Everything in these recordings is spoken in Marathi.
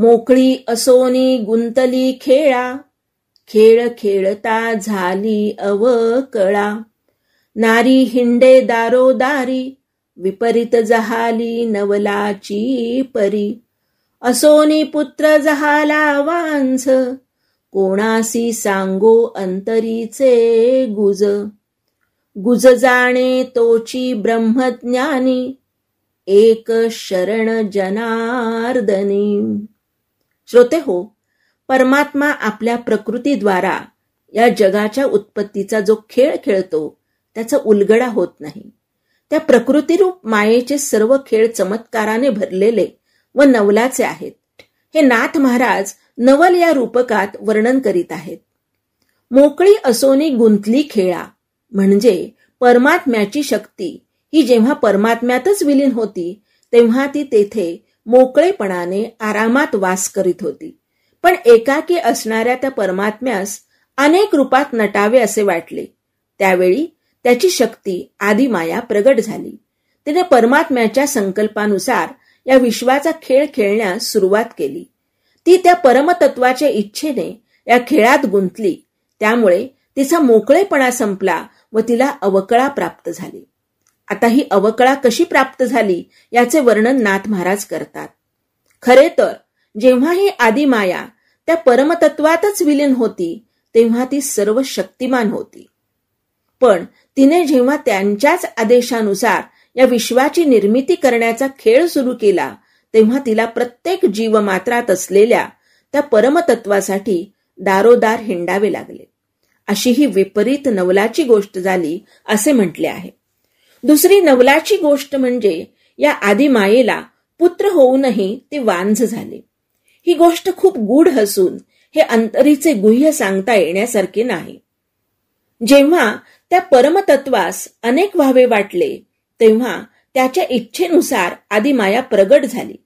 मोकळी असोनी गुंतली खेळा, खेळ खेळता झाली अवकळा. नारी हिंडे दारोदारी, विपरीत जहाली नवलाची परी. असोनी पुत्र जहाला वांझ, कोणासी सांगो अंतरीचे गुज. गुज जाणे तोची ब्रह्मज्ञानी, एक शरण जनार्दनी. श्रोते हो, परमात्मा आपल्या प्रकृतीद्वारा या जगाच्या उत्पत्तीचा जो खेळ खेळतो त्याचा उलगडा होत नाही. त्या प्रकृतीरूप मायेचे सर्व खेळ चमत्काराने भरलेले व नवलाचे आहेत. हे नाथ महाराज नवल या रूपकात वर्णन करीत आहेत. मोकळी असोनी गुंतली खेळा म्हणजे परमात्म्याची शक्ती ही जेव्हा परमात्म्यातच विलीन होती तेव्हा ती तेथे मोकळेपणाने आरामात वास करीत होती. पण एकाकी असणाऱ्या त्या परमात्म्यास अनेक रूपात नटावे असे वाटले. त्यावेळी त्याची शक्ती आदिमाया प्रगट झाली. तिने परमात्म्याच्या संकल्पानुसार या विश्वाचा खेळ खेळण्यास सुरुवात केली. ती त्या परमतत्वाच्या इच्छेने या खेळात गुंतली. त्यामुळे तिचा मोकळेपणा संपला व तिला अवकळा प्राप्त झाली. आता ही अवकळा कशी प्राप्त झाली याचे वर्णन नाथ महाराज करतात. खरे तर जेव्हा ही आदिमाया त्या परमतत्वातच विलीन होती तेव्हा ती सर्व शक्तिमान होती. पण तिने जेव्हा त्यांच्याच आदेशानुसार या विश्वाची निर्मिती करण्याचा खेळ सुरू केला तेव्हा तिला प्रत्येक जीवमात्रात असलेल्या त्या परमतत्वासाठी दारोदार हिंडावे लागले. अशी ही विपरीत नवलाची गोष्ट झाली असे म्हटले आहे. दुसरी नवलाची गोष्ट म्हणजे या आदिमायेला पुत्र होऊनही ते वांझ झाले. ही गोष्ट खूप गूढ असून हे अंतरीचे गुह्य सांगता येण्यासारखे नाही. जेव्हा त्या परमतत्वास अनेक व्हावे वाटले तेव्हा त्याच्या इच्छेनुसार आदिमाया प्रगट झाली.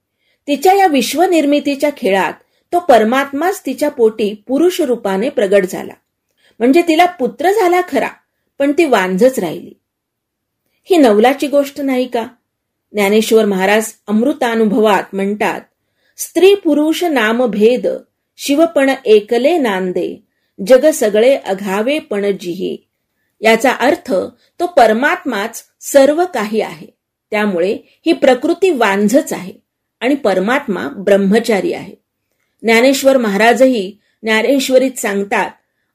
तिच्या या विश्वनिर्मितीच्या खेळात तो परमात्माच तिच्या पोटी पुरुष रूपाने प्रगट झाला. म्हणजे तिला पुत्र झाला खरा, पण ती वांझच राहिली. ही नवलाची गोष्ट नाही का? ज्ञानेश्वर महाराज अमृतानुभवात म्हणतात, स्त्री पुरुष नाम भेद, शिवपण एकले नांदे, जग सगळे अघावे पण जिहे. याचा अर्थ तो परमात्माच सर्व काही आहे. त्यामुळे ही प्रकृती वांझच आहे आणि परमात्मा ब्रह्मचारी आहे. ज्ञानेश्वर महाराजही ज्ञानेश्वरीत सांगतात,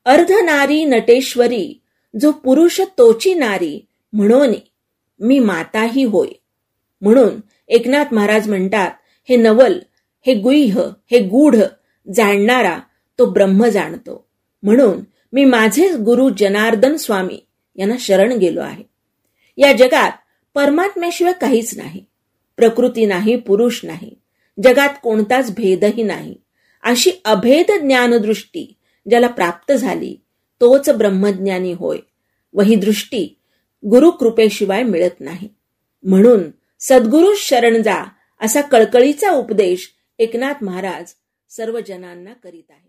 अर्ध नारी नटेश्वरी, जो पुरुष तोची नारी, म्हणून मी माताही होय. म्हणून एकनाथ महाराज म्हणतात, हे नवल, हे गुह्य, हे गूढ जाणणारा तो ब्रह्म जाणतो. म्हणून मी माझे गुरु जनार्दन स्वामी यांना शरण गेलो आहे. या जगात परमात्म्याशिवाय काहीच नाही. प्रकृती नाही, पुरुष नाही, जगात कोणताच भेदही नाही. अशी अभेद ज्ञानदृष्टी ज्याला प्राप्त झाली तोच ब्रह्मज्ञानी होय. व ही दृष्टी गुरुकृपेशिवाय मिळत नाही. म्हणून सद्गुरू शरण जा असा कळकळीचा उपदेश एकनाथ महाराज सर्व जनांना करीत आहेत.